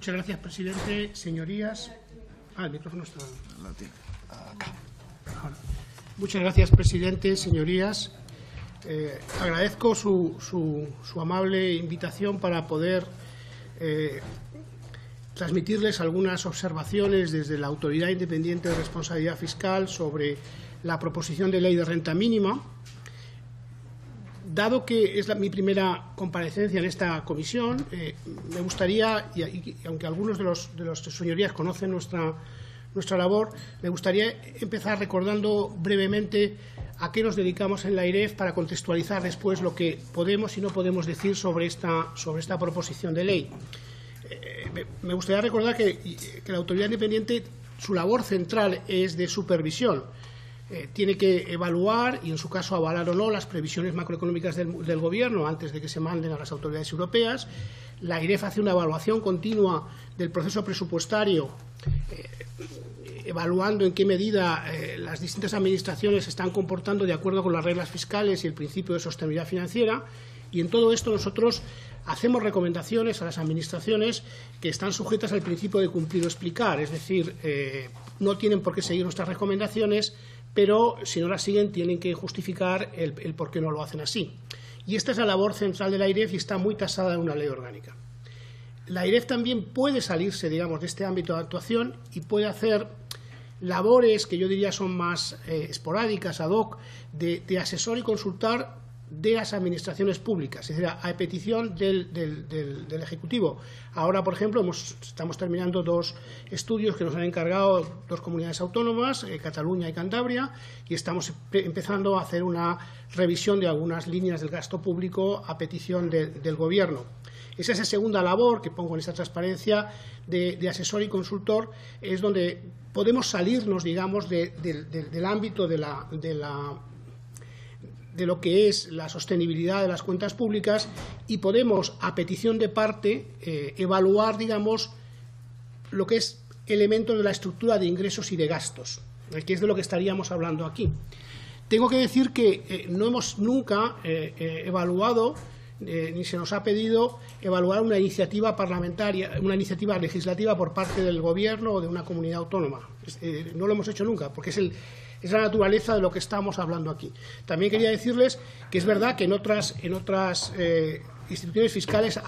Muchas gracias, presidente. Señorías. El micrófono está. Acá. Muchas gracias, presidente. Señorías. Agradezco su amable invitación para poder transmitirles algunas observaciones desde la Autoridad Independiente de Responsabilidad Fiscal sobre la proposición de ley de renta mínima. Dado que es mi primera comparecencia en esta comisión, me gustaría, y aunque algunos de los señorías conocen nuestra labor, me gustaría empezar recordando brevemente a qué nos dedicamos en la AIREF para contextualizar después lo que podemos y no podemos decir sobre esta proposición de ley. Me gustaría recordar que la Autoridad Independiente, su labor central es de supervisión. Tiene que evaluar y, en su caso, avalar o no las previsiones macroeconómicas del Gobierno antes de que se manden a las autoridades europeas. La AIREF hace una evaluación continua del proceso presupuestario, evaluando en qué medida las distintas administraciones se están comportando de acuerdo con las reglas fiscales y el principio de sostenibilidad financiera. Y en todo esto nosotros hacemos recomendaciones a las administraciones que están sujetas al principio de cumplir o explicar. Es decir, no tienen por qué seguir nuestras recomendaciones, pero si no las siguen tienen que justificar el por qué no lo hacen así. Y esta es la labor central de la AIREF y está muy tasada en una ley orgánica. La AIREF también puede salirse, digamos, de este ámbito de actuación y puede hacer labores que yo diría son más esporádicas, ad hoc, de asesor y consultar de las administraciones públicas, es decir, a petición del Ejecutivo. Ahora, por ejemplo, estamos terminando 2 estudios que nos han encargado 2 comunidades autónomas, Cataluña y Cantabria, y estamos empezando a hacer una revisión de algunas líneas del gasto público a petición del Gobierno. Esa segunda labor que pongo en esta transparencia de asesor y consultor es donde podemos salirnos, digamos, del ámbito de lo que es la sostenibilidad de las cuentas públicas y podemos, a petición de parte, evaluar, digamos, lo que es elementos de la estructura de ingresos y de gastos, que es de lo que estaríamos hablando aquí. Tengo que decir que no hemos nunca evaluado, ni se nos ha pedido evaluar una iniciativa parlamentaria, una iniciativa legislativa por parte del Gobierno o de una comunidad autónoma. No lo hemos hecho nunca, porque es la naturaleza de lo que estamos hablando aquí. También quería decirles que es verdad que en otras instituciones fiscales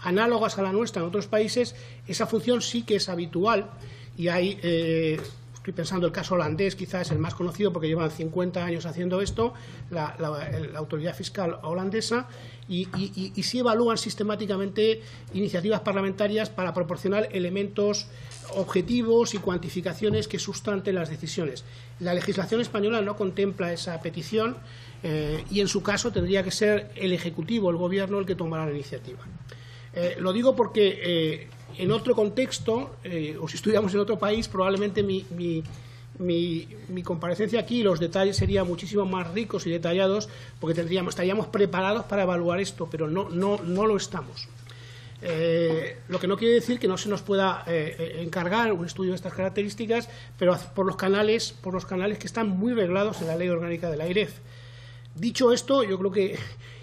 análogas a la nuestra en otros países esa función sí que es habitual y hay, estoy pensando el caso holandés, quizás es el más conocido porque llevan 50 años haciendo esto, la autoridad fiscal holandesa, y sí evalúan sistemáticamente iniciativas parlamentarias para proporcionar elementos objetivos y cuantificaciones que sustanten las decisiones. La legislación española no contempla esa petición y en su caso tendría que ser el Ejecutivo, el Gobierno, el que tomara la iniciativa. Lo digo porque en otro contexto, o si estuviéramos en otro país, probablemente mi comparecencia aquí, los detalles serían muchísimo más ricos y detallados, porque estaríamos preparados para evaluar esto, pero no lo estamos. Lo que no quiere decir que no se nos pueda encargar un estudio de estas características, pero por los canales que están muy reglados en la ley orgánica de la AIREF. Dicho esto, yo creo que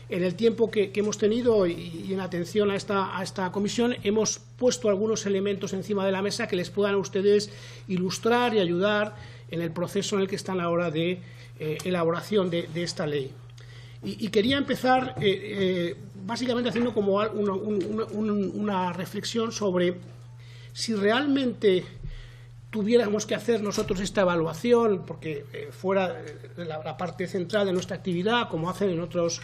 en el tiempo que hemos tenido y en atención a esta comisión hemos puesto algunos elementos encima de la mesa que les puedan a ustedes ilustrar y ayudar en el proceso en el que están ahora de elaboración de esta ley. Y quería empezar básicamente haciendo como una reflexión sobre si realmente tuviéramos que hacer nosotros esta evaluación, porque fuera de la parte central de nuestra actividad, como hacen en otros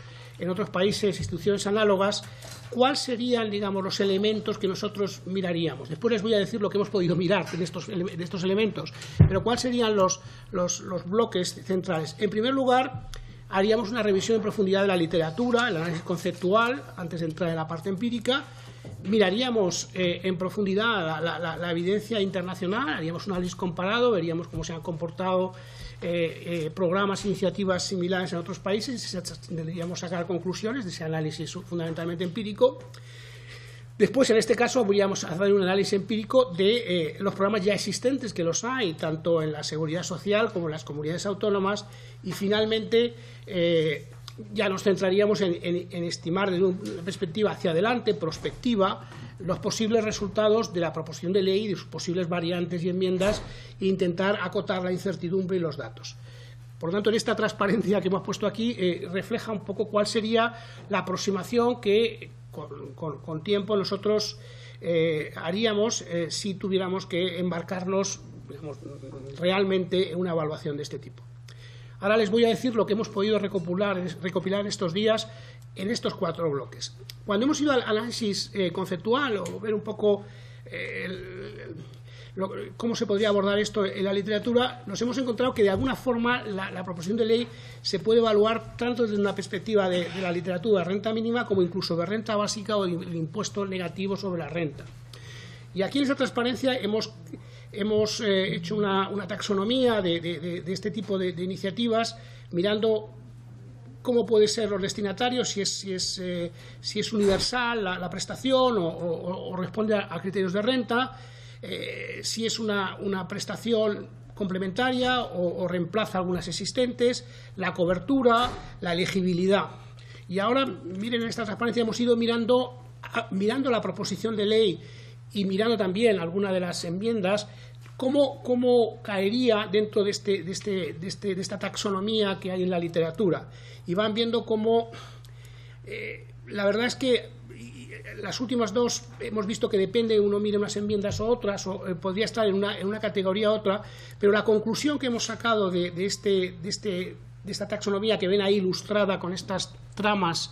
países, instituciones análogas, ¿cuáles serían, digamos, los elementos que nosotros miraríamos? Después les voy a decir lo que hemos podido mirar de estos elementos, pero ¿cuáles serían los bloques centrales? En primer lugar, haríamos una revisión en profundidad de la literatura, el análisis conceptual, antes de entrar en la parte empírica. Miraríamos en profundidad la evidencia internacional, haríamos un análisis comparado, veríamos cómo se han comportado programas e iniciativas similares en otros países y tendríamos que sacar conclusiones de ese análisis fundamentalmente empírico. Después, en este caso, podríamos hacer un análisis empírico de los programas ya existentes, que los hay, tanto en la seguridad social como en las comunidades autónomas, y finalmente ya nos centraríamos en estimar desde una perspectiva hacia adelante, prospectiva, los posibles resultados de la proposición de ley, de sus posibles variantes y enmiendas, e intentar acotar la incertidumbre y los datos. Por lo tanto, en esta transparencia que hemos puesto aquí, refleja un poco cuál sería la aproximación que con tiempo nosotros haríamos si tuviéramos que embarcarnos, digamos, realmente en una evaluación de este tipo. Ahora les voy a decir lo que hemos podido recopilar estos días en estos 4 bloques. Cuando hemos ido al análisis conceptual o ver un poco cómo se podría abordar esto en la literatura, nos hemos encontrado que de alguna forma la proposición de ley se puede evaluar tanto desde una perspectiva de la literatura de renta mínima como incluso de renta básica o del impuesto negativo sobre la renta. Y aquí en esta transparencia hemos hecho una taxonomía de este tipo de iniciativas, mirando cómo pueden ser los destinatarios, si es universal la prestación o responde a criterios de renta, si es una prestación complementaria o reemplaza algunas existentes, la cobertura, la elegibilidad. Y ahora, miren, en esta transparencia hemos ido mirando la proposición de ley y mirando también alguna de las enmiendas, cómo caería dentro de esta taxonomía que hay en la literatura. Y van viendo cómo, la verdad es que las últimas 2 hemos visto que depende, uno mire unas enmiendas o otras, o podría estar en una categoría u otra, pero la conclusión que hemos sacado de esta taxonomía que ven ahí ilustrada con estas tramas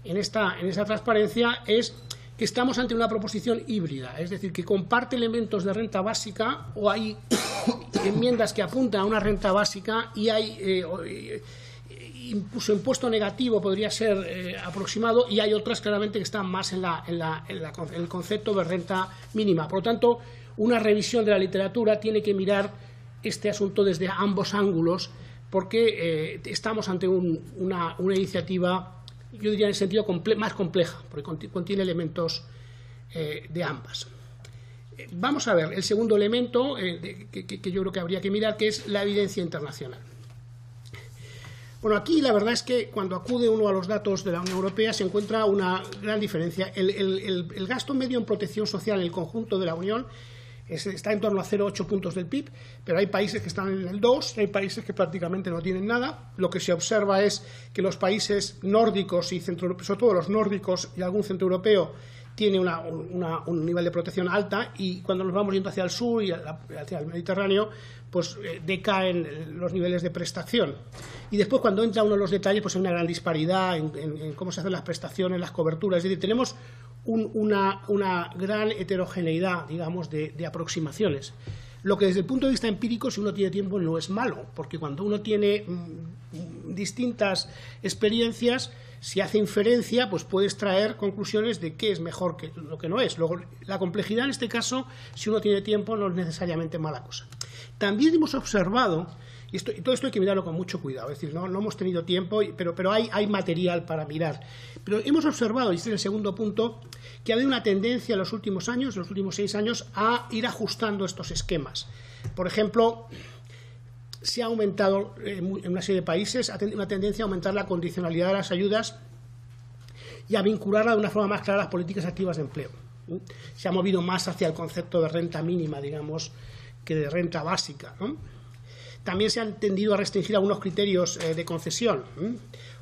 en esta transparencia es que estamos ante una proposición híbrida, es decir, que comparte elementos de renta básica, o hay enmiendas que apuntan a una renta básica y hay incluso impuesto negativo podría ser aproximado, y hay otras claramente que están más en el concepto de renta mínima. Por lo tanto, una revisión de la literatura tiene que mirar este asunto desde ambos ángulos, porque estamos ante una iniciativa, yo diría en el sentido más compleja, porque contiene elementos de ambas. Vamos a ver el segundo elemento que yo creo que habría que mirar, que es la evidencia internacional. Bueno, aquí la verdad es que cuando acude uno a los datos de la Unión Europea se encuentra una gran diferencia. El gasto medio en protección social en el conjunto de la Unión está en torno a 0,8 puntos del PIB, pero hay países que están en el 2, hay países que prácticamente no tienen nada. Lo que se observa es que los países nórdicos, y sobre todo los nórdicos y algún centroeuropeo, tiene un nivel de protección alta, y cuando nos vamos yendo hacia el sur y hacia el Mediterráneo, pues decaen los niveles de prestación. Y después, cuando entra uno en los detalles, pues hay una gran disparidad en cómo se hacen las prestaciones, las coberturas. Es decir, tenemos una gran heterogeneidad, digamos, de aproximaciones. Lo que desde el punto de vista empírico, si uno tiene tiempo, no es malo, porque cuando uno tiene distintas experiencias, si hace inferencia, pues puede extraer conclusiones de qué es mejor que lo que no es. Luego, la complejidad en este caso, si uno tiene tiempo, no es necesariamente mala cosa. También hemos observado, y todo esto hay que mirarlo con mucho cuidado, es decir, no hemos tenido tiempo, pero hay material para mirar. Pero hemos observado, y este es el segundo punto, que ha habido una tendencia en los últimos años, los últimos 6 años, a ir ajustando estos esquemas. Por ejemplo, se ha aumentado en una serie de países, ha tenido una tendencia a aumentar la condicionalidad de las ayudas y a vincularla de una forma más clara a las políticas activas de empleo. Se ha movido más hacia el concepto de renta mínima, digamos, que de renta básica, ¿no? También se han tendido a restringir algunos criterios de concesión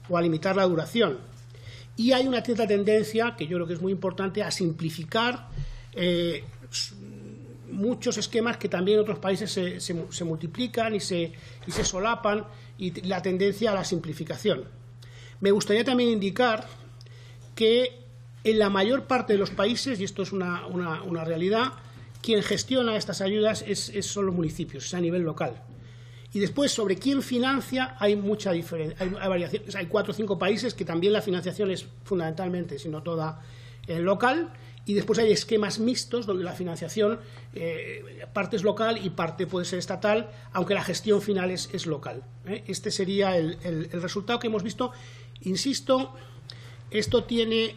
o a limitar la duración. Y hay una cierta tendencia, que yo creo que es muy importante, a simplificar muchos esquemas que también en otros países se multiplican y se solapan, y la tendencia a la simplificación. Me gustaría también indicar que en la mayor parte de los países, y esto es una realidad, quien gestiona estas ayudas son los municipios, es a nivel local. Y después, sobre quién financia, hay mucha diferencia, hay variaciones. Hay 4 o 5 países que también la financiación es fundamentalmente, si no toda, local, y después hay esquemas mixtos donde la financiación parte es local y parte puede ser estatal, aunque la gestión final es local. Este sería el resultado que hemos visto. Insisto, esto tiene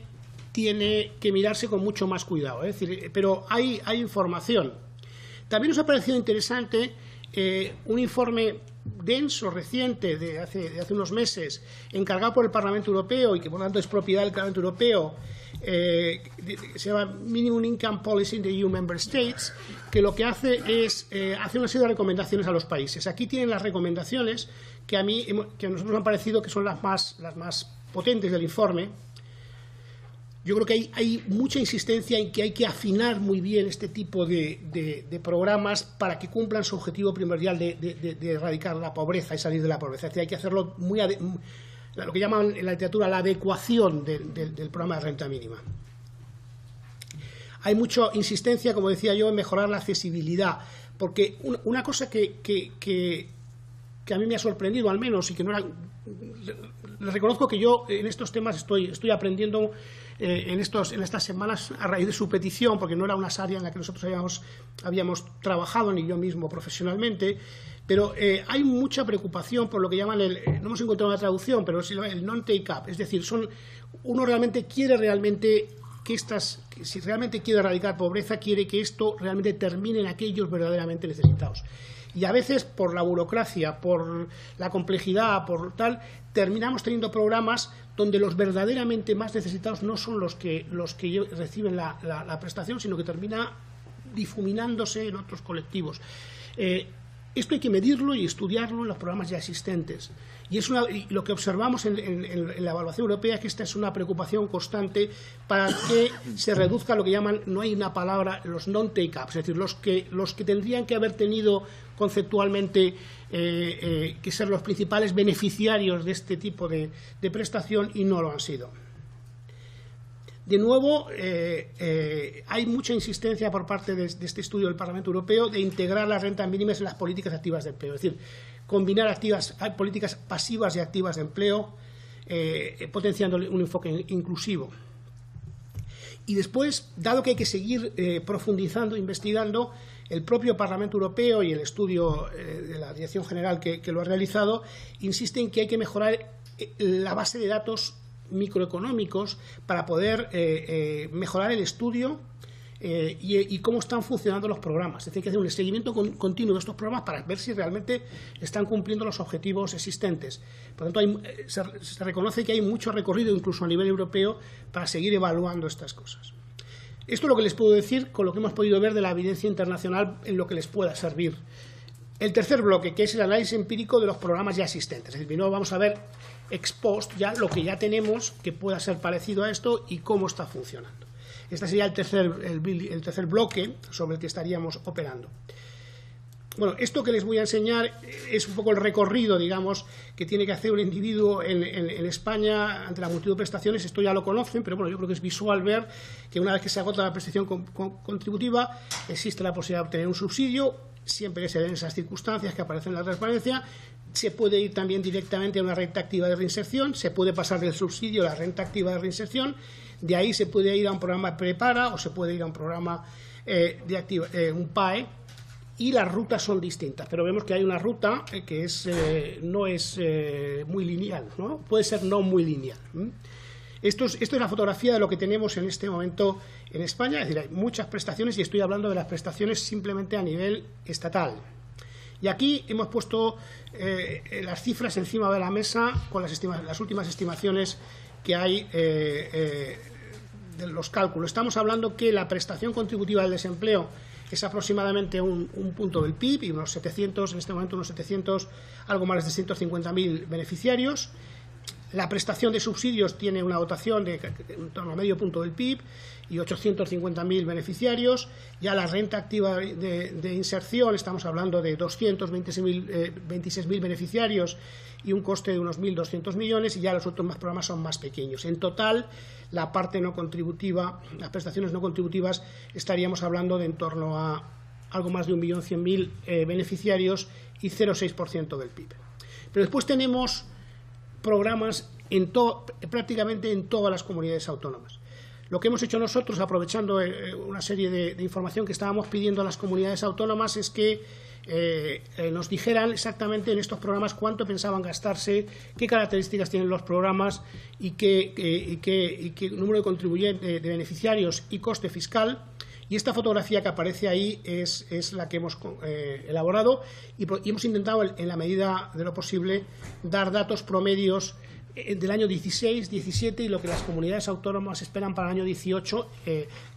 que mirarse con mucho más cuidado, es decir, pero hay información. También nos ha parecido interesante un informe denso, reciente, de hace unos meses, encargado por el Parlamento Europeo y que por lo tanto es propiedad del Parlamento Europeo, se llama Minimum Income Policy in the EU Member States, que lo que hace es hacer una serie de recomendaciones a los países. Aquí tienen las recomendaciones que a nosotros nos han parecido que son las más potentes del informe. Yo creo que hay mucha insistencia en que hay que afinar muy bien este tipo de programas para que cumplan su objetivo primordial de erradicar la pobreza y salir de la pobreza. Es decir, hay que hacerlo lo que llaman en la literatura la adecuación del programa de renta mínima. Hay mucha insistencia, como decía yo, en mejorar la accesibilidad, porque una cosa que a mí me ha sorprendido al menos y que no era... Les reconozco que yo en estos temas estoy aprendiendo en estas semanas a raíz de su petición, porque no era una área en la que nosotros habíamos trabajado, ni yo mismo profesionalmente, pero hay mucha preocupación por lo que llaman no hemos encontrado una traducción, pero el non-take-up, es decir, uno realmente quiere si realmente quiere erradicar pobreza, quiere que esto realmente termine en aquellos verdaderamente necesitados. Y a veces, por la burocracia, por la complejidad, por tal, terminamos teniendo programas donde los verdaderamente más necesitados no son los que reciben la prestación, sino que termina difuminándose en otros colectivos. Esto hay que medirlo y estudiarlo en los programas ya existentes. Y lo que observamos en la evaluación europea es que esta es una preocupación constante para que se reduzca lo que llaman, no hay una palabra, los non-take-ups, es decir, los que tendrían que haber tenido conceptualmente que ser los principales beneficiarios de este tipo de prestación y no lo han sido. De nuevo, hay mucha insistencia por parte de este estudio del Parlamento Europeo de integrar las rentas mínimas en las políticas activas de empleo, es decir, combinar políticas pasivas y activas de empleo, potenciando un enfoque inclusivo. Y después, dado que hay que seguir profundizando, investigando, el propio Parlamento Europeo y el estudio de la Dirección General que lo ha realizado insiste en que hay que mejorar la base de datos microeconómicos para poder mejorar el estudio y cómo están funcionando los programas. Es decir, hay que hacer un seguimiento continuo de estos programas para ver si realmente están cumpliendo los objetivos existentes. Por lo tanto, se reconoce que hay mucho recorrido, incluso a nivel europeo, para seguir evaluando estas cosas. Esto es lo que les puedo decir con lo que hemos podido ver de la evidencia internacional en lo que les pueda servir. El tercer bloque, que es el análisis empírico de los programas ya existentes. Es decir, no vamos a ver ex post ya lo que ya tenemos que pueda ser parecido a esto y cómo está funcionando. Este sería el tercer bloque sobre el que estaríamos operando. Bueno, esto que les voy a enseñar es un poco el recorrido, digamos, que tiene que hacer un individuo en España ante la multitud de prestaciones. Esto ya lo conocen, pero bueno, yo creo que es visual ver que una vez que se agota la prestación contributiva, existe la posibilidad de obtener un subsidio, siempre que se den esas circunstancias que aparecen en la transparencia. Se puede ir también directamente a una renta activa de reinserción, se puede pasar del subsidio a la renta activa de reinserción, de ahí se puede ir a un programa prepara o se puede ir a un programa un PAE, y las rutas son distintas, pero vemos que hay una ruta que no es muy lineal, ¿no? Puede ser no muy lineal. Esto es la fotografía de lo que tenemos en este momento en España, es decir, hay muchas prestaciones y estoy hablando de las prestaciones simplemente a nivel estatal. Y aquí hemos puesto las cifras encima de la mesa con las últimas estimaciones que hay de los cálculos. Estamos hablando que la prestación contributiva del desempleo es aproximadamente un punto del PIB y unos 700, en este momento algo más de 650.000 beneficiarios. La prestación de subsidios tiene una dotación de en torno a medio punto del PIB y 850.000 beneficiarios. Ya la renta activa de inserción, estamos hablando de 226.000 beneficiarios y un coste de unos 1.200 millones, y ya los otros más programas son más pequeños. En total, la parte no contributiva, las prestaciones no contributivas, estaríamos hablando de en torno a algo más de 1.100.000 beneficiarios y 0,6% del PIB. Pero después tenemos programas prácticamente en todas las comunidades autónomas. Lo que hemos hecho nosotros, aprovechando una serie de información que estábamos pidiendo a las comunidades autónomas, es que nos dijeran exactamente en estos programas cuánto pensaban gastarse, qué características tienen los programas y qué número de contribuyentes, de beneficiarios y coste fiscal, Y esta fotografía que aparece ahí es la que hemos elaborado y hemos intentado, en la medida de lo posible, dar datos promedios del año 16, 17 y lo que las comunidades autónomas esperan para el año 18.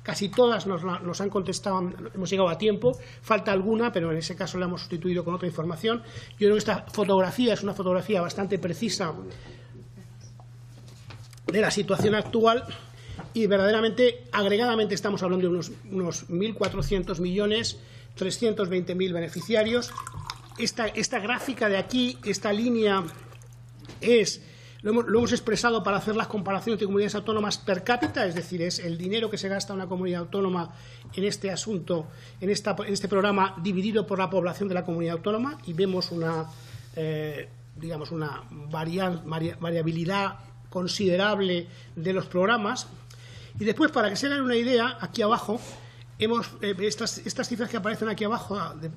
Casi todas nos han contestado, hemos llegado a tiempo, falta alguna, pero en ese caso la hemos sustituido con otra información. Yo creo que esta fotografía es una fotografía bastante precisa de la situación actual y verdaderamente, agregadamente, estamos hablando de unos 1.400 millones, 320.000 beneficiarios. Esta gráfica de aquí, esta línea lo hemos expresado para hacer las comparaciones de comunidades autónomas per cápita, es decir, es el dinero que se gasta una comunidad autónoma en este asunto, en este programa, dividido por la población de la comunidad autónoma, y vemos una variabilidad considerable de los programas. Y después, para que se hagan una idea, aquí abajo, estas cifras que aparecen aquí abajo, al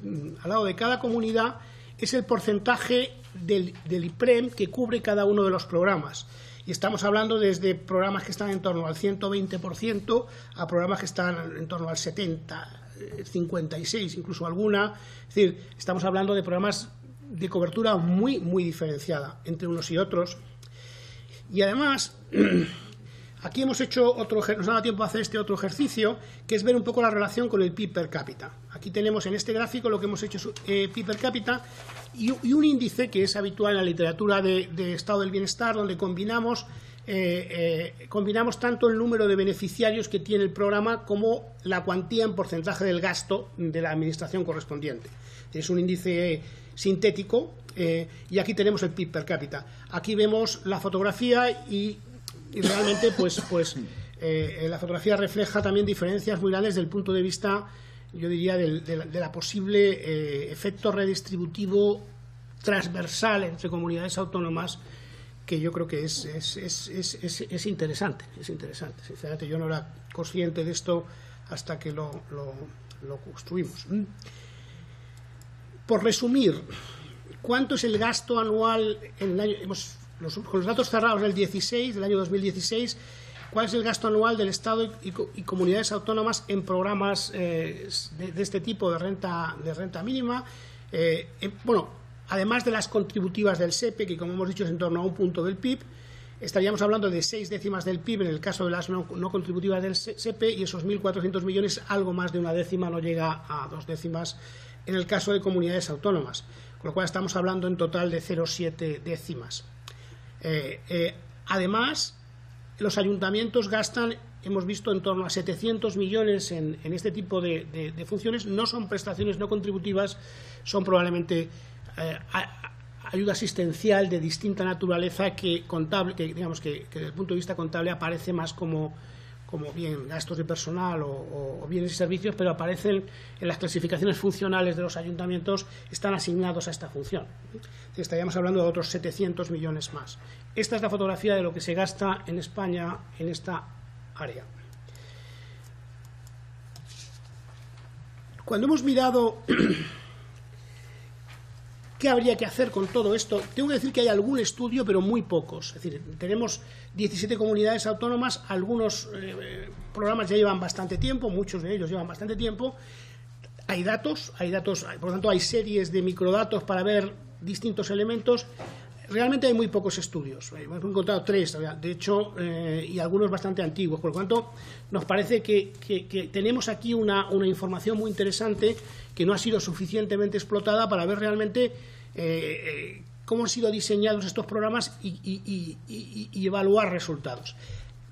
lado de cada comunidad, es el porcentaje del IPREM que cubre cada uno de los programas. Y estamos hablando desde programas que están en torno al 120% a programas que están en torno al 70, 56, incluso alguna. Es decir, estamos hablando de programas de cobertura muy, muy diferenciada entre unos y otros. Y además, aquí hemos hecho nos daba tiempo a hacer este otro ejercicio, que es ver un poco la relación con el PIB per cápita. Aquí tenemos en este gráfico lo que hemos hecho PIB per cápita y un índice que es habitual en la literatura de estado del bienestar, donde combinamos tanto el número de beneficiarios que tiene el programa como la cuantía en porcentaje del gasto de la administración correspondiente. Es un índice sintético y aquí tenemos el PIB per cápita. Aquí vemos la fotografía y realmente la fotografía refleja también diferencias muy grandes desde el punto de vista, yo diría, de la posible efecto redistributivo transversal entre comunidades autónomas, que yo creo que es interesante. Sinceramente, yo no era consciente de esto hasta que lo construimos. Por resumir, ¿cuánto es el gasto anual en el año? Con los datos cerrados del año 2016, ¿cuál es el gasto anual del Estado y comunidades autónomas en programas de este tipo de renta mínima? Además de las contributivas del SEPE, que como hemos dicho es en torno a un punto del PIB, estaríamos hablando de 6 décimas del PIB en el caso de las no contributivas del SEPE, y esos 1.400 millones, algo más de una décima, no llega a 2 décimas en el caso de comunidades autónomas, con lo cual estamos hablando en total de 0,7 décimas. Además, los ayuntamientos gastan, hemos visto, en torno a 700 millones en este tipo de funciones. No son prestaciones no contributivas, son probablemente ayuda asistencial de distinta naturaleza que desde el punto de vista contable aparece más como bien gastos de personal o bienes y servicios, pero aparecen en las clasificaciones funcionales de los ayuntamientos, están asignados a esta función. Estaríamos hablando de otros 700 millones más. Esta es la fotografía de lo que se gasta en España en esta área. Cuando hemos mirado ¿qué habría que hacer con todo esto? Tengo que decir que hay algún estudio, pero muy pocos. Es decir, tenemos 17 comunidades autónomas, algunos programas ya llevan bastante tiempo, muchos de ellos llevan bastante tiempo. Hay datos, por lo tanto hay series de microdatos para ver distintos elementos. Realmente hay muy pocos estudios. Hemos encontrado 3, de hecho, y algunos bastante antiguos. Por lo tanto, nos parece que tenemos aquí una información muy interesante que no ha sido suficientemente explotada para ver realmente cómo han sido diseñados estos programas y evaluar resultados.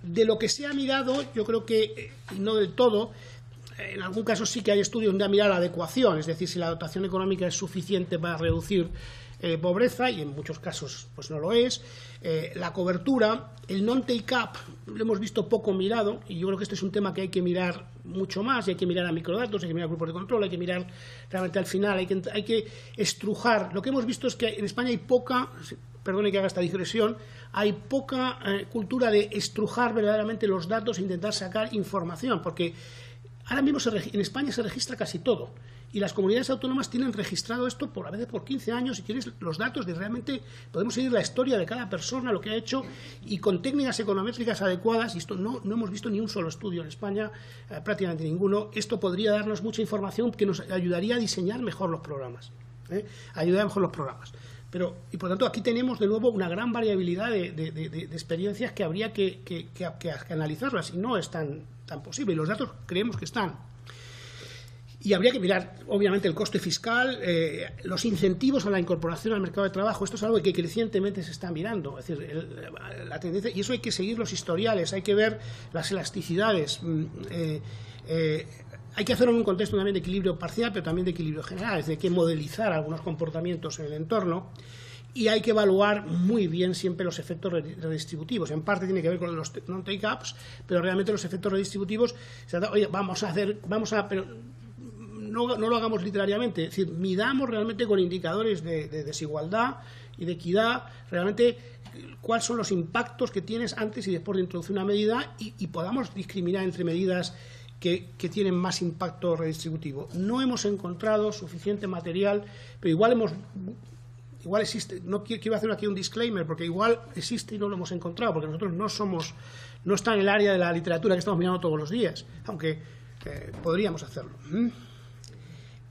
De lo que se ha mirado, yo creo que, y no del todo, en algún caso sí que hay estudios donde ha mirado la adecuación, es decir, si la dotación económica es suficiente para reducir pobreza, y en muchos casos pues no lo es. La cobertura, el non-take-up, lo hemos visto poco mirado, y yo creo que este es un tema que hay que mirar mucho más, y hay que mirar a microdatos, hay que mirar a grupos de control, hay que mirar realmente al final, hay que estrujar. Lo que hemos visto es que en España hay poca, perdone que haga esta digresión, hay poca cultura de estrujar verdaderamente los datos e intentar sacar información, porque Ahora mismo en España se registra casi todo, y las comunidades autónomas tienen registrado esto a veces por 15 años, si quieres los datos de realmente, podemos seguir la historia de cada persona, lo que ha hecho, y con técnicas econométricas adecuadas, y esto no hemos visto ni un solo estudio en España, prácticamente ninguno. Esto podría darnos mucha información que nos ayudaría a diseñar mejor los programas, y por tanto aquí tenemos de nuevo una gran variabilidad de experiencias que habría que analizarlas, y no es tan posible, y los datos creemos que están. Y habría que mirar, obviamente, el coste fiscal, los incentivos a la incorporación al mercado de trabajo. Esto es algo que crecientemente se está mirando. Es decir, la tendencia, y eso hay que seguir los historiales, hay que ver las elasticidades. Hay que hacerlo en un contexto también de equilibrio parcial, pero también de equilibrio general. Es decir, hay que modelizar algunos comportamientos en el entorno. Y hay que evaluar muy bien siempre los efectos redistributivos. En parte tiene que ver con los non-take-ups, pero realmente los efectos redistributivos, oye, pero no lo hagamos literariamente, es decir, midamos realmente con indicadores de desigualdad y de equidad, realmente cuáles son los impactos que tienes antes y después de introducir una medida, y podamos discriminar entre medidas que tienen más impacto redistributivo. No hemos encontrado suficiente material, pero igual existe. No quiero hacer aquí un disclaimer, porque igual existe y no lo hemos encontrado, porque nosotros no está en el área de la literatura que estamos mirando todos los días, aunque podríamos hacerlo.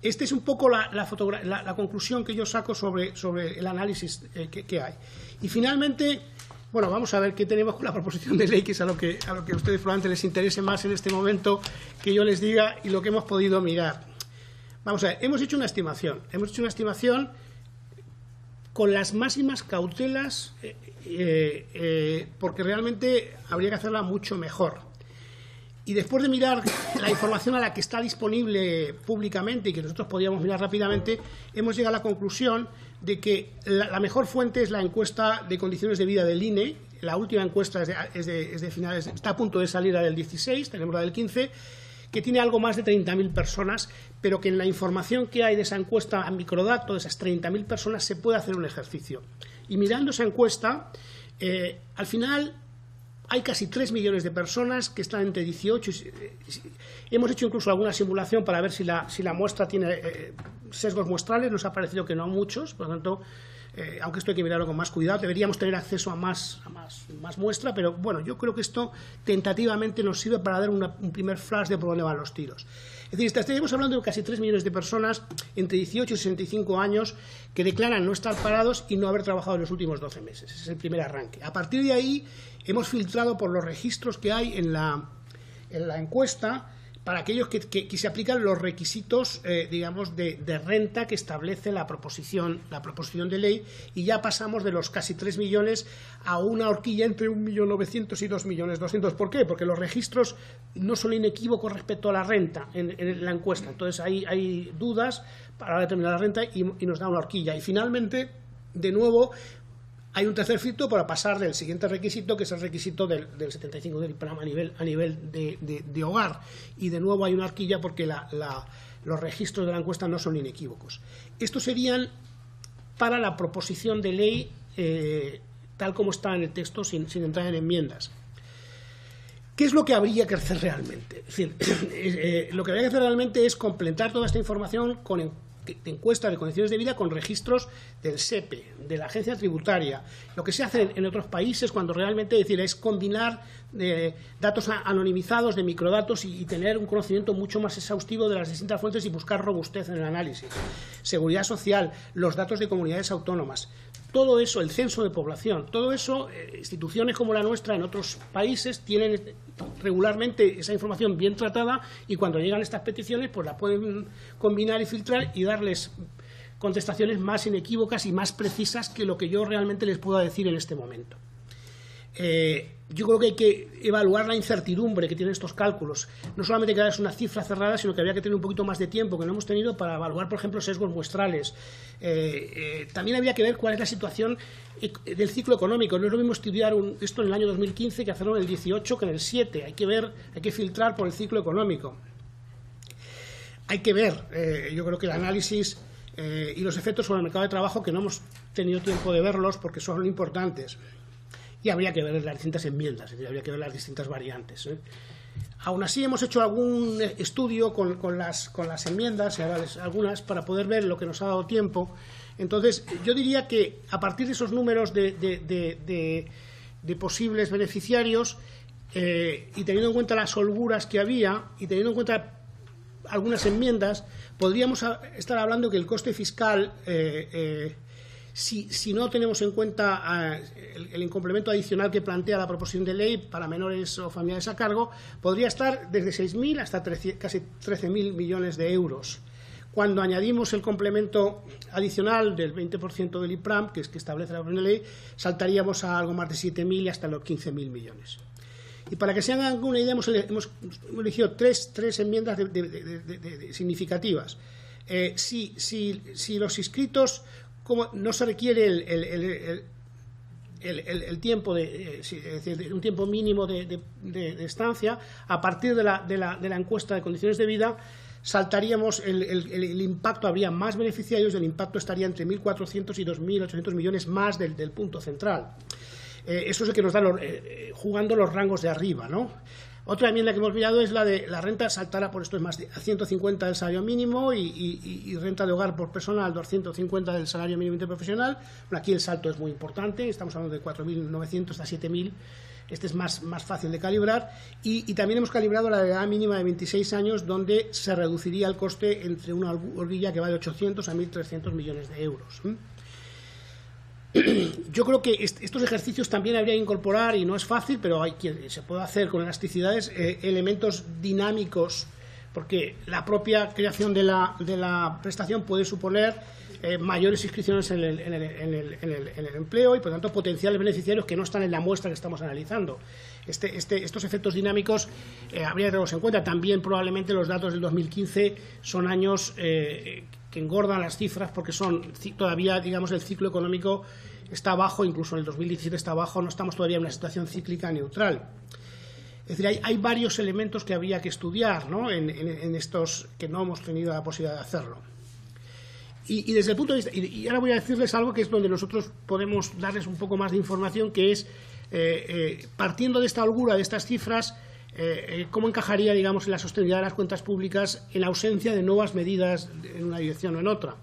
Esta es un poco la conclusión que yo saco sobre el análisis que hay. Y finalmente, bueno, vamos a ver qué tenemos con la proposición de ley, que es a lo que a ustedes probablemente les interese más en este momento que yo les diga, y lo que hemos podido mirar. Vamos a ver, hemos hecho una estimación con las máximas cautelas, porque realmente habría que hacerla mucho mejor. Y después de mirar la información a la que está disponible públicamente y que nosotros podíamos mirar rápidamente, hemos llegado a la conclusión de que la mejor fuente es la encuesta de condiciones de vida del INE. La última encuesta es de finales, está a punto de salir la del 16, tenemos la del 15, que tiene algo más de 30.000 personas, pero que en la información que hay de esa encuesta a microdato, de esas 30.000 personas, se puede hacer un ejercicio. Y mirando esa encuesta, al final hay casi 3 millones de personas que están entre 18 y... Hemos hecho incluso alguna simulación para ver si la muestra tiene sesgos muestrales. Nos ha parecido que no muchos, por lo tanto, aunque esto hay que mirarlo con más cuidado, deberíamos tener acceso a más muestra, pero bueno, yo creo que esto tentativamente nos sirve para dar un primer flash de por dónde van los tiros. Es decir, estaríamos hablando de casi 3 millones de personas entre 18 y 65 años que declaran no estar parados y no haber trabajado en los últimos 12 meses. Ese es el primer arranque. A partir de ahí hemos filtrado por los registros que hay en la encuesta para aquellos que se aplican los requisitos, digamos, de renta que establece la proposición de ley, y ya pasamos de los casi 3 millones a una horquilla entre 1.900.000 y 2.200.000. ¿Por qué? Porque los registros no son inequívocos respecto a la renta en la encuesta. Entonces hay dudas para determinar la renta y nos da una horquilla. Y finalmente, de nuevo, hay un tercer filtro para pasar del siguiente requisito, que es el requisito del 75 del IPRAM a nivel de hogar. Y de nuevo hay una horquilla porque los registros de la encuesta no son inequívocos. Estos serían para la proposición de ley tal como está en el texto, sin entrar en enmiendas. ¿Qué es lo que habría que hacer realmente? Es decir, lo que habría que hacer realmente es completar toda esta información con encuestas de condiciones de vida con registros del SEPE, de la agencia tributaria. Lo que se hace en otros países cuando realmente es combinar datos anonimizados de microdatos y tener un conocimiento mucho más exhaustivo de las distintas fuentes y buscar robustez en el análisis. Seguridad social, los datos de comunidades autónomas, todo eso, el censo de población, todo eso, instituciones como la nuestra en otros países tienen regularmente esa información bien tratada, y cuando llegan estas peticiones pues la pueden combinar y filtrar y darles contestaciones más inequívocas y más precisas que lo que yo realmente les pueda decir en este momento. Yo creo que hay que evaluar la incertidumbre que tienen estos cálculos. No solamente que es una cifra cerrada, sino que habría que tener un poquito más de tiempo, que no hemos tenido, para evaluar, por ejemplo, sesgos muestrales. También habría que ver cuál es la situación del ciclo económico. No es lo mismo estudiar esto en el año 2015 que hacerlo en el 18 que en el 7. Hay que filtrar por el ciclo económico. Hay que ver, yo creo que el análisis y los efectos sobre el mercado de trabajo, que no hemos tenido tiempo de verlos porque son importantes. Y habría que ver las distintas enmiendas, es decir, habría que ver las distintas variantes. Aún así hemos hecho algún estudio con las enmiendas, algunas, para poder ver lo que nos ha dado tiempo. Entonces, yo diría que a partir de esos números de posibles beneficiarios, y teniendo en cuenta las holguras que había, y teniendo en cuenta algunas enmiendas, podríamos estar hablando que el coste fiscal, si no tenemos en cuenta el complemento adicional que plantea la proposición de ley para menores o familiares a cargo, podría estar desde 6.000 hasta casi 13.000 millones de euros. Cuando añadimos el complemento adicional del 20% del IPRAM, que establece la proposición de ley, saltaríamos a algo más de 7.000 y hasta los 15.000 millones. Y para que se hagan una idea, hemos elegido tres enmiendas significativas. Si los inscritos, como no se requiere el tiempo es decir, un tiempo mínimo de estancia, a partir de la encuesta de condiciones de vida, saltaríamos el impacto, habría más beneficiarios, el impacto estaría entre 1.400 y 2.800 millones más del punto central. Eso es el que nos da jugando los rangos de arriba, ¿no? Otra enmienda que hemos mirado es la de la renta saltará, por esto es más a 150 del salario mínimo y renta de hogar por persona al 250 del salario mínimo interprofesional. Bueno, aquí el salto es muy importante, estamos hablando de 4.900 a 7.000. Este es más fácil de calibrar, y también hemos calibrado la edad mínima de 26 años, donde se reduciría el coste entre una horquilla que va de 800 a 1.300 millones de euros. Yo creo que estos ejercicios también habría que incorporar, y no es fácil, pero se puede hacer con elasticidades, elementos dinámicos, porque la propia creación de la prestación puede suponer mayores inscripciones en el empleo y, por tanto, potenciales beneficiarios que no están en la muestra que estamos analizando. Estos efectos dinámicos habría que tenerlos en cuenta. También, probablemente, los datos del 2015 son años que engordan las cifras, porque todavía, digamos, el ciclo económico está bajo, incluso en el 2017 está bajo, no estamos todavía en una situación cíclica neutral. Es decir, hay varios elementos que habría que estudiar, ¿no?, en estos que no hemos tenido la posibilidad de hacerlo. Y desde el punto de vista, y ahora voy a decirles algo que es donde nosotros podemos darles un poco más de información, que es, partiendo de esta holgura, de estas cifras, cómo encajaría, digamos, en la sostenibilidad de las cuentas públicas en ausencia de nuevas medidas en una dirección o en otra.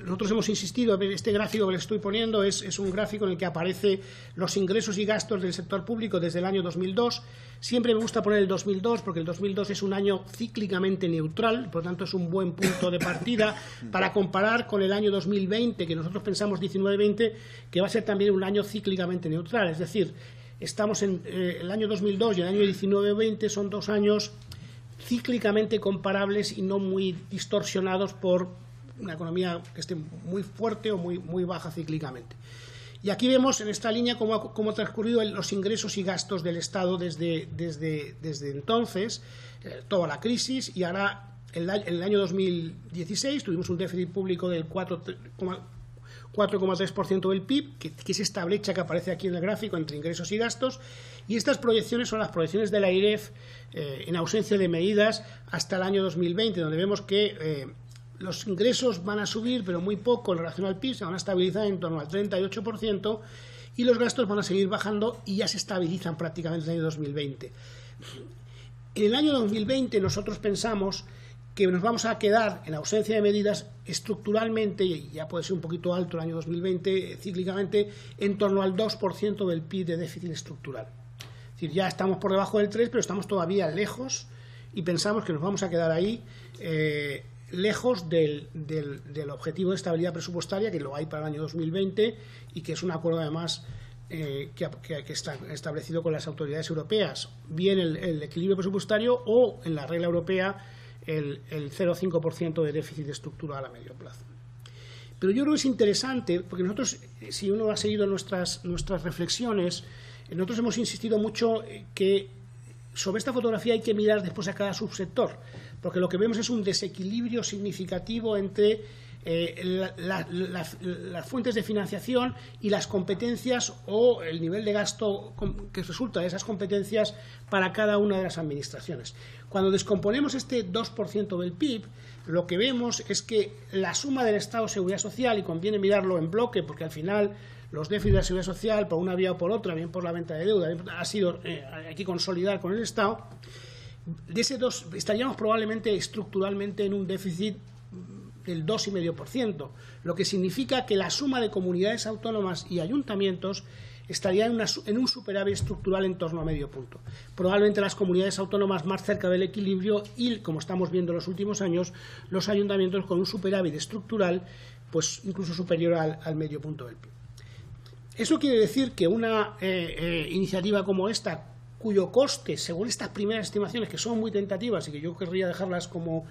Nosotros hemos insistido, este gráfico que les estoy poniendo es un gráfico en el que aparecen los ingresos y gastos del sector público desde el año 2002. Siempre me gusta poner el 2002 porque el 2002 es un año cíclicamente neutral, por lo tanto es un buen punto de partida para comparar con el año 2020, que nosotros pensamos 19-20, que va a ser también un año cíclicamente neutral. Es decir, estamos en el año 2002 y el año 19-20 son dos años cíclicamente comparables y no muy distorsionados por una economía que esté muy fuerte o muy baja cíclicamente. Y aquí vemos en esta línea cómo ha transcurrido los ingresos y gastos del Estado desde entonces, toda la crisis, y ahora en el año 2016 tuvimos un déficit público del 4,3% del PIB, que es esta brecha que aparece aquí en el gráfico entre ingresos y gastos, y estas proyecciones son las proyecciones de la AIREF en ausencia de medidas hasta el año 2020, donde vemos que los ingresos van a subir, pero muy poco en relación al PIB, se van a estabilizar en torno al 38%, y los gastos van a seguir bajando y ya se estabilizan prácticamente en el año 2020. En el año 2020 nosotros pensamos que nos vamos a quedar, en ausencia de medidas, estructuralmente, y ya puede ser un poquito alto el año 2020, cíclicamente, en torno al 2% del PIB de déficit estructural. Es decir, ya estamos por debajo del 3%, pero estamos todavía lejos, y pensamos que nos vamos a quedar ahí, lejos del objetivo de estabilidad presupuestaria, que lo hay para el año 2020 y que es un acuerdo además que está establecido con las autoridades europeas, bien el equilibrio presupuestario o en la regla europea el 0,5% de déficit estructural a medio plazo. Pero yo creo que es interesante, porque nosotros, si uno ha seguido nuestras reflexiones, nosotros hemos insistido mucho que sobre esta fotografía hay que mirar después a cada subsector, porque lo que vemos es un desequilibrio significativo entre las fuentes de financiación y las competencias o el nivel de gasto que resulta de esas competencias para cada una de las administraciones. Cuando descomponemos este 2% del PIB, lo que vemos es que la suma del Estado de Seguridad Social, y conviene mirarlo en bloque porque al final los déficits de la seguridad social por una vía o por otra, bien por la venta de deuda, hay que consolidar con el Estado. De ese 2 estaríamos probablemente estructuralmente en un déficit del 2,5%, lo que significa que la suma de comunidades autónomas y ayuntamientos estaría en un superávit estructural en torno a medio punto. Probablemente las comunidades autónomas más cerca del equilibrio y, como estamos viendo en los últimos años, los ayuntamientos con un superávit estructural pues incluso superior al medio punto del PIB. Eso quiere decir que una iniciativa como esta, cuyo coste, según estas primeras estimaciones, que son muy tentativas y que yo querría dejarlas como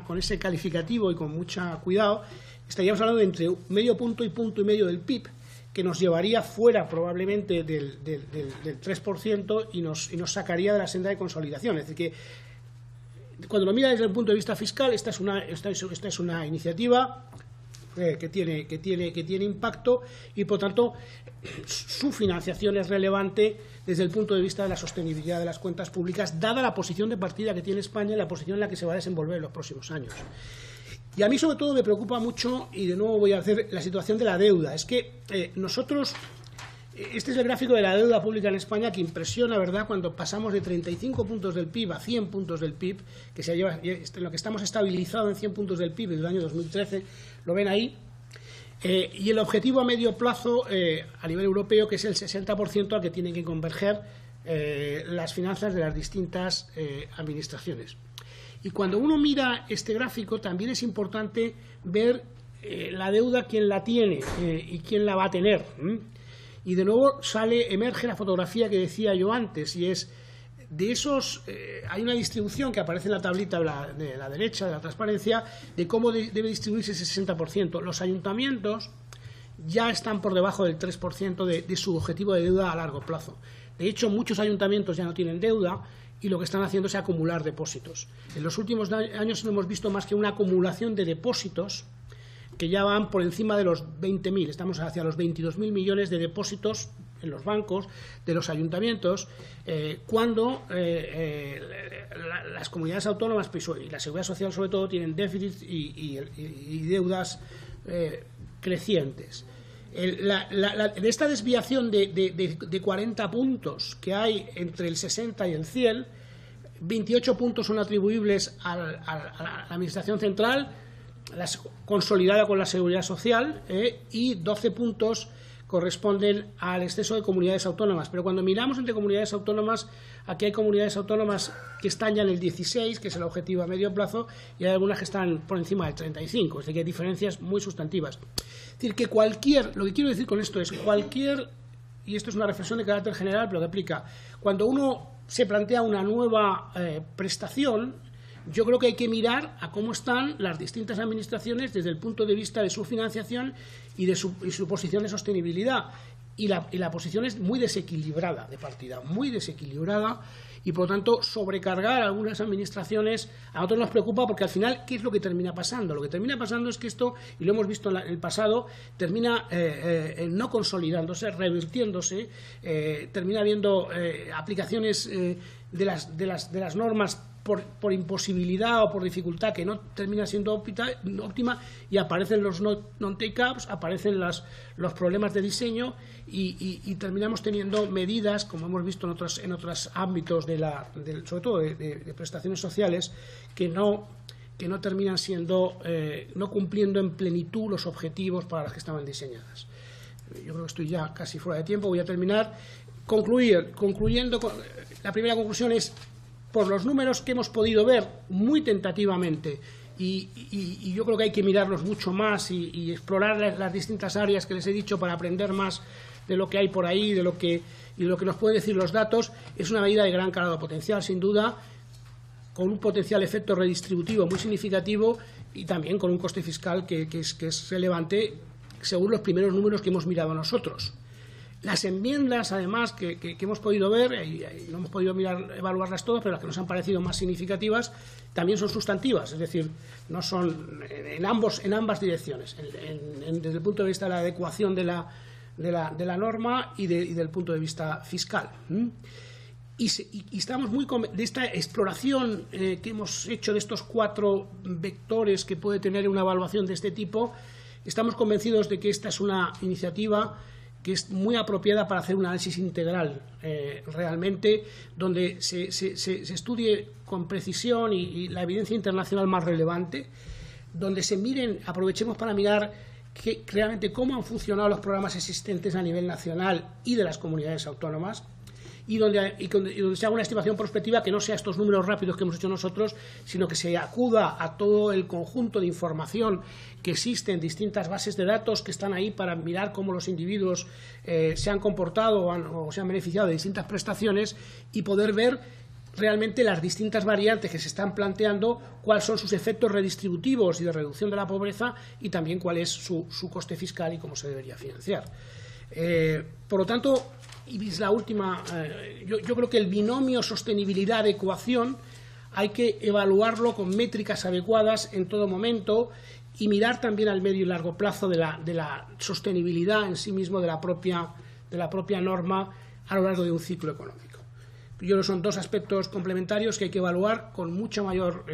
con ese calificativo y con mucho cuidado, estaríamos hablando de entre medio punto y medio del PIB, que nos llevaría fuera probablemente del 3% y nos sacaría de la senda de consolidación. Es decir, que cuando lo mira desde el punto de vista fiscal, esta es una iniciativa que tiene impacto y, por tanto, su financiación es relevante desde el punto de vista de la sostenibilidad de las cuentas públicas, dada la posición de partida que tiene España y la posición en la que se va a desenvolver en los próximos años. Y a mí, sobre todo, me preocupa mucho, y de nuevo voy a hacer la situación de la deuda. Es que nosotros, este es el gráfico de la deuda pública en España, que impresiona, ¿verdad?, cuando pasamos de 35 puntos del PIB a 100 puntos del PIB, que se lleva, en lo que estamos estabilizados en 100 puntos del PIB desde el año 2013, lo ven ahí. Y el objetivo a medio plazo a nivel europeo, que es el 60% al que tienen que converger las finanzas de las distintas administraciones. Y cuando uno mira este gráfico, también es importante ver la deuda, quién la tiene y quién la va a tener. Y de nuevo emerge la fotografía que decía yo antes, y es de esos, hay una distribución que aparece en la tablita de la derecha de la transparencia de cómo debe distribuirse ese 60%. Los ayuntamientos ya están por debajo del 3% de su objetivo de deuda a largo plazo. De hecho, muchos ayuntamientos ya no tienen deuda y lo que están haciendo es acumular depósitos. En los últimos años no hemos visto más que una acumulación de depósitos que ya van por encima de los 20.000, estamos hacia los 22.000 millones de depósitos en los bancos de los ayuntamientos, cuando las comunidades autónomas y la seguridad social sobre todo tienen déficits y deudas crecientes. De esta desviación de 40 puntos que hay entre el 60 y el 100, 28 puntos son atribuibles a la Administración Central, consolidada con la Seguridad Social, y 12 puntos corresponden al exceso de comunidades autónomas. Pero cuando miramos entre comunidades autónomas, aquí hay comunidades autónomas que están ya en el 16, que es el objetivo a medio plazo, y hay algunas que están por encima del 35, es decir, que hay diferencias muy sustantivas. Es decir, que lo que quiero decir con esto es y esto es una reflexión de carácter general, pero que aplica, cuando uno se plantea una nueva prestación, yo creo que hay que mirar a cómo están las distintas administraciones desde el punto de vista de su financiación y de su posición de sostenibilidad. Y la posición es muy desequilibrada de partida, muy desequilibrada, y por lo tanto sobrecargar a algunas administraciones a nosotros nos preocupa, porque al final, ¿qué es lo que termina pasando? Lo que termina pasando es que esto, y lo hemos visto en el pasado, termina no consolidándose, revirtiéndose, termina habiendo aplicaaciones de las normas por imposibilidad o por dificultad que no termina siendo óptima, y aparecen los non-take-ups, aparecen los problemas de diseño y terminamos teniendo medidas, como hemos visto en otros ámbitos, sobre todo de prestaciones sociales, que no terminan siendo, no cumpliendo en plenitud los objetivos para los que estaban diseñadas. Yo creo que estoy ya casi fuera de tiempo, voy a terminar. Concluyendo, la primera conclusión es, por los números que hemos podido ver muy tentativamente, y yo creo que hay que mirarlos mucho más y explorar las distintas áreas que les he dicho para aprender más de lo que hay por ahí, de lo que nos pueden decir los datos, es una medida de gran calado potencial, sin duda, con un potencial efecto redistributivo muy significativo y también con un coste fiscal que es relevante según los primeros números que hemos mirado nosotros. Las enmiendas, además, que hemos podido ver, y no hemos podido evaluarlas todas, pero las que nos han parecido más significativas, también son sustantivas, es decir, no son en ambas direcciones, desde el punto de vista de la adecuación de la norma y del punto de vista fiscal. Y estamos muy de esta exploración que hemos hecho de estos 4 vectores que puede tener una evaluación de este tipo. Estamos convencidos de que esta es una iniciativa que es muy apropiada para hacer un análisis integral, realmente, donde se estudie con precisión y la evidencia internacional más relevante, donde se miren, aprovechemos para mirar realmente cómo han funcionado los programas existentes a nivel nacional y de las comunidades autónomas, y donde se haga una estimación prospectiva que no sea estos números rápidos que hemos hecho nosotros, sino que se acuda a todo el conjunto de información que existe en distintas bases de datos que están ahí para mirar cómo los individuos se han comportado o se han beneficiado de distintas prestaciones, y poder ver realmente las distintas variantes que se están planteando, cuáles son sus efectos redistributivos y de reducción de la pobreza, y también cuál es su coste fiscal y cómo se debería financiar. Por lo tanto, y es la última, yo creo que el binomio sostenibilidad-adecuación hay que evaluarlo con métricas adecuadas en todo momento, y mirar también al medio y largo plazo de la sostenibilidad en sí mismo de la propia norma a lo largo de un ciclo económico. Yo creo que son dos aspectos complementarios que hay que evaluar con mucho mayor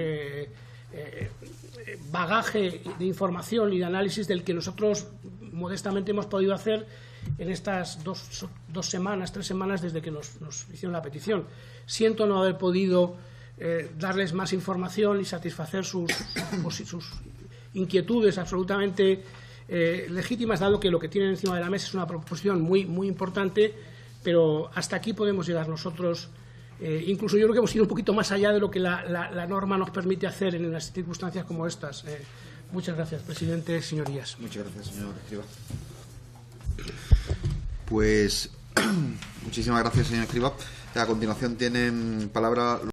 bagaje de información y de análisis del que nosotros modestamente hemos podido hacer en estas tres semanas desde que nos hicieron la petición. Siento no haber podido darles más información y satisfacer sus inquietudes absolutamente legítimas, dado que lo que tienen encima de la mesa es una proposición muy, muy importante, pero hasta aquí podemos llegar nosotros. Incluso yo creo que hemos ido un poquito más allá de lo que la norma nos permite hacer en unas circunstancias como estas. Muchas gracias, presidente, señorías. Muchas gracias, señor Escrivá. Pues muchísimas gracias, señor Escrivá. A continuación tienen palabra